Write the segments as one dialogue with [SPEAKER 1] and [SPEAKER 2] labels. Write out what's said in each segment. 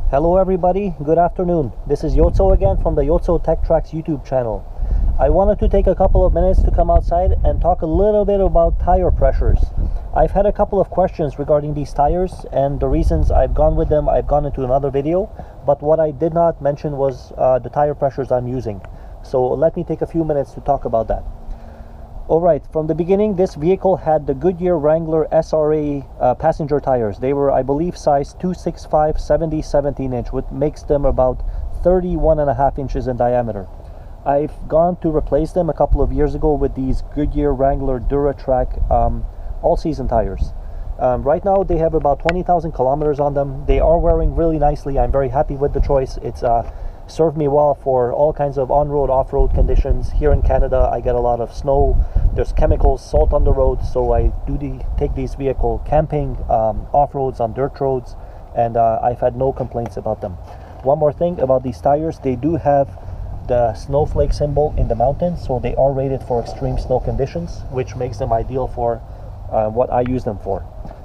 [SPEAKER 1] Hello everybody, good afternoon. This is Yotso again from the Yotso Tech Tracks YouTube channel. I wanted to take a couple of minutes to come outside and talk a little bit about tire pressures. I've had a couple of questions regarding these tires, and the reasons I've gone with them I've gone into another video, but what I did not mention was the tire pressures I'm using. So let me take a few minutes to talk about that. Alright, from the beginning this vehicle had the Goodyear Wrangler SRA passenger tires. They were, I believe, size 265 70/17 inch, which makes them about 31.5 inches in diameter. I've gone to replace them a couple of years ago with these Goodyear Wrangler Duratrac all-season tires. Right now they have about 20,000 kilometers on them. They are wearing really nicely. I'm very happy with the choice. It's served me well for all kinds of on-road, off-road conditions. Here in Canada I get a lot of snow, there's chemicals, salt on the road, so I do take these vehicles camping, off-roads, on dirt roads, and I've had no complaints about them. One more thing about these tires, they do have the snowflake symbol in the mountains, so they are rated for extreme snow conditions, which makes them ideal for what I use them for.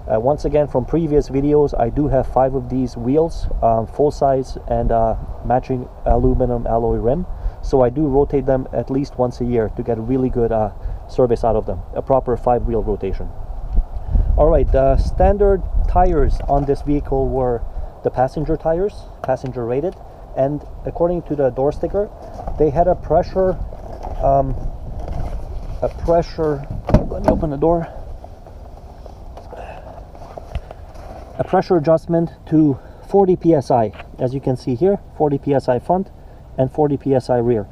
[SPEAKER 1] Once again, from previous videos, I do have 5 of these wheels, full size and matching aluminum alloy rim, so I do rotate them at least once a year to get really good service out of them, a proper 5-wheel rotation. Alright, the standard tires on this vehicle were the passenger tires, passenger rated, and according to the door sticker they had a pressure, let me open the door, a pressure adjustment to 40 psi. As you can see here, 40 psi front and 40 psi rear.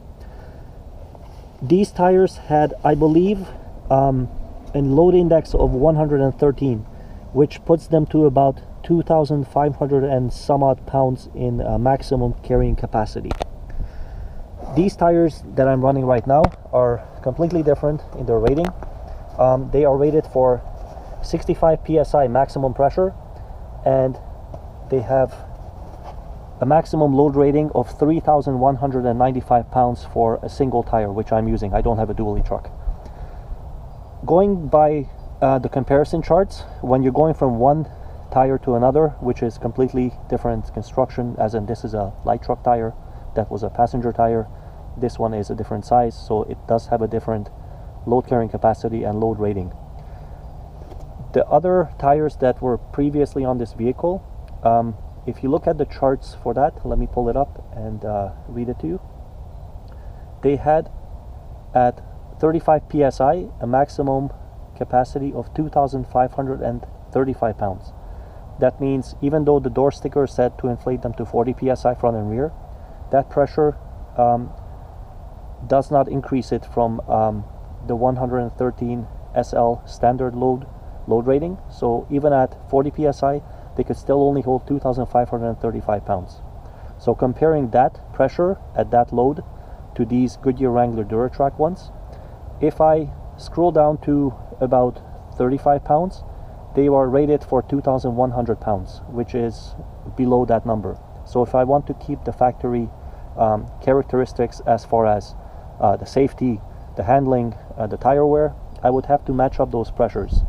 [SPEAKER 1] These tires had, I believe, a load index of 113, which puts them to about 2,500 and some odd pounds in maximum carrying capacity. These tires that I'm running right now are completely different in their rating. They are rated for 65 psi maximum pressure, and they have a maximum load rating of 3,195 pounds for a single tire, which I'm using. I don't have a dually truck. Going by the comparison charts, when you're going from one tire to another, which is completely different construction, as in this is a light truck tire, that was a passenger tire, this one is a different size, so it does have a different load carrying capacity and load rating. The other tires that were previously on this vehicle, if you look at the charts for that, let me pull it up and read it to you. They had at 35 psi a maximum capacity of 2,535 pounds. That means even though the door sticker said to inflate them to 40 psi front and rear, that pressure does not increase it from the 113 SL standard load rating. So even at 40 psi they could still only hold 2,535 pounds. So comparing that pressure at that load to these Goodyear Wrangler Duratrac ones, if I scroll down to about 35 pounds, they are rated for 2,100 pounds, which is below that number. So if I want to keep the factory characteristics as far as the safety, the handling, the tire wear, I would have to match up those pressures.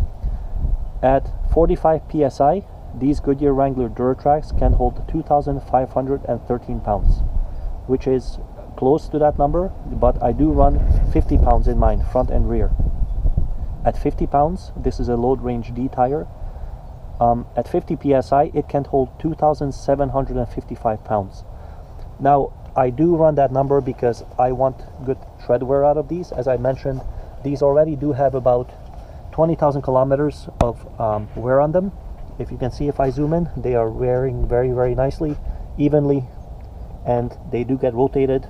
[SPEAKER 1] At 45 psi, these Goodyear Wrangler Duratracs can hold 2,513 pounds, which is close to that number, but I do run 50 pounds in mine, front and rear. At 50 pounds, this is a load range D tire. At 50 psi, it can hold 2,755 pounds. Now, I do run that number because I want good tread wear out of these. As I mentioned, these already do have about 20,000 kilometers of wear on them. If you can see, if I zoom in, they are wearing very, very nicely, evenly, and they do get rotated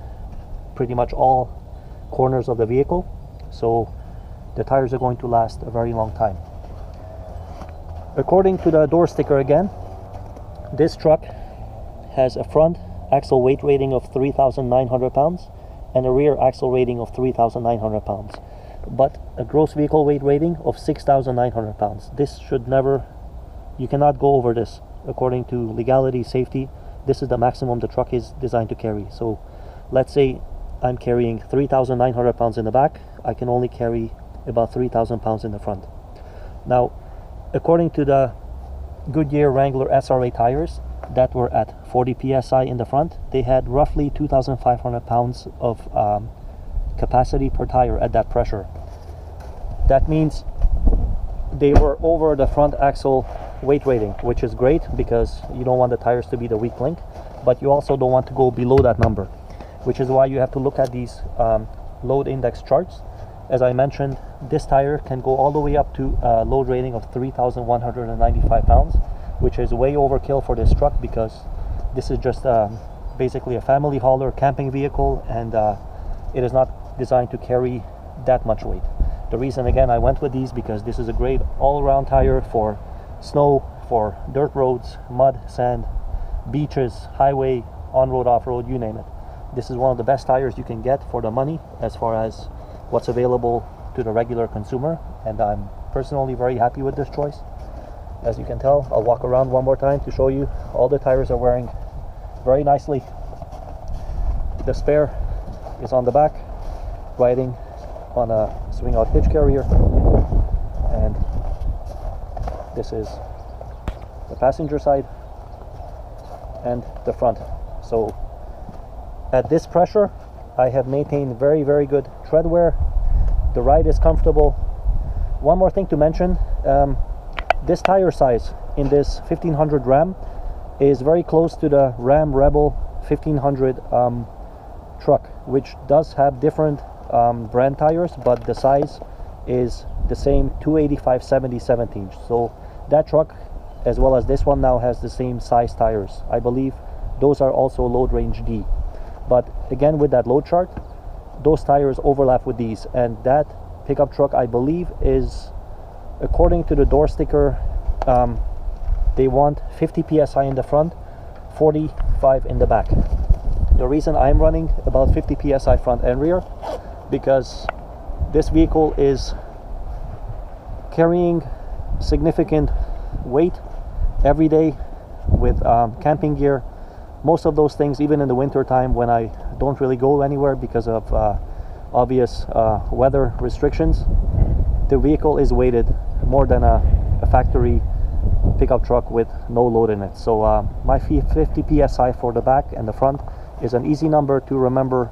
[SPEAKER 1] pretty much all corners of the vehicle, so the tires are going to last a very long time. According to the door sticker again, this truck has a front axle weight rating of 3,900 pounds and a rear axle rating of 3,900 pounds, but a gross vehicle weight rating of 6,900 pounds. This should never, you cannot go over this. According to legality, safety, this is the maximum the truck is designed to carry. So let's say I'm carrying 3,900 pounds in the back, I can only carry about 3,000 pounds in the front. Now, according to the Goodyear Wrangler SRA tires, that were at 40 psi in the front, they had roughly 2,500 pounds of capacity per tire at that pressure. That means they were over the front axle weight rating, which is great because you don't want the tires to be the weak link, but you also don't want to go below that number, which is why you have to look at these load index charts. As I mentioned, this tire can go all the way up to a load rating of 3,195 pounds, which is way overkill for this truck because this is just basically a family hauler camping vehicle, and it is not designed to carry that much weight. The reason again I went with these because this is a great all-around tire for snow, for dirt roads, mud, sand, beaches, highway, on-road, off-road, you name it. This is one of the best tires you can get for the money as far as what's available to the regular consumer, and I'm personally very happy with this choice. As you can tell, I'll walk around one more time to show you all the tires are wearing very nicely. The spare is on the back, riding on a swing out hitch carrier, and this is the passenger side and the front. So at this pressure I have maintained very, very good tread wear. The ride is comfortable. One more thing to mention, this tire size in this 1500 Ram is very close to the Ram Rebel 1500 truck, which does have different brand tires, but the size is the same, 285/70/17. So that truck as well as this one now has the same size tires. I believe those are also load range D, but again with that load chart, those tires overlap with these, and that pickup truck I believe is, according to the door sticker, they want 50 psi in the front, 45 in the back. The reason I'm running about 50 psi front and rear, because this vehicle is carrying significant weight every day with camping gear. Most of those things, even in the winter time when I don't really go anywhere because of obvious weather restrictions, the vehicle is weighted more than a factory pickup truck with no load in it. So my 50 psi for the back and the front is an easy number to remember.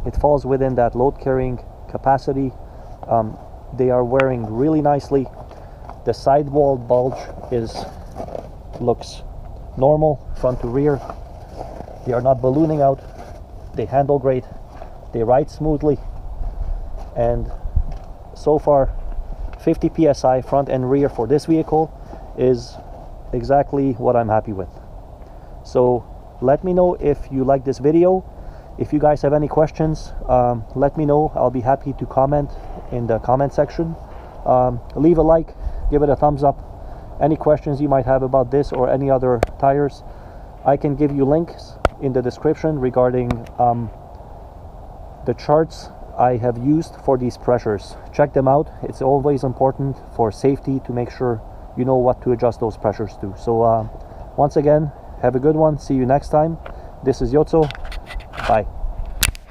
[SPEAKER 1] It falls within that load carrying capacity. They are wearing really nicely. The sidewall bulge looks normal front to rear. They are not ballooning out. They handle great. They ride smoothly, and so far 50 psi front and rear for this vehicle is exactly what I'm happy with. So let me know if you like this video. If you guys have any questions, let me know. I'll be happy to comment in the comment section. Leave a like, give it a thumbs up. Any questions you might have about this or any other tires, I can give you links in the description regarding the charts I have used for these pressures. Check them out. It's always important for safety to make sure you know what to adjust those pressures to. So once again, have a good one. See you next time. This is Yotso. Bye.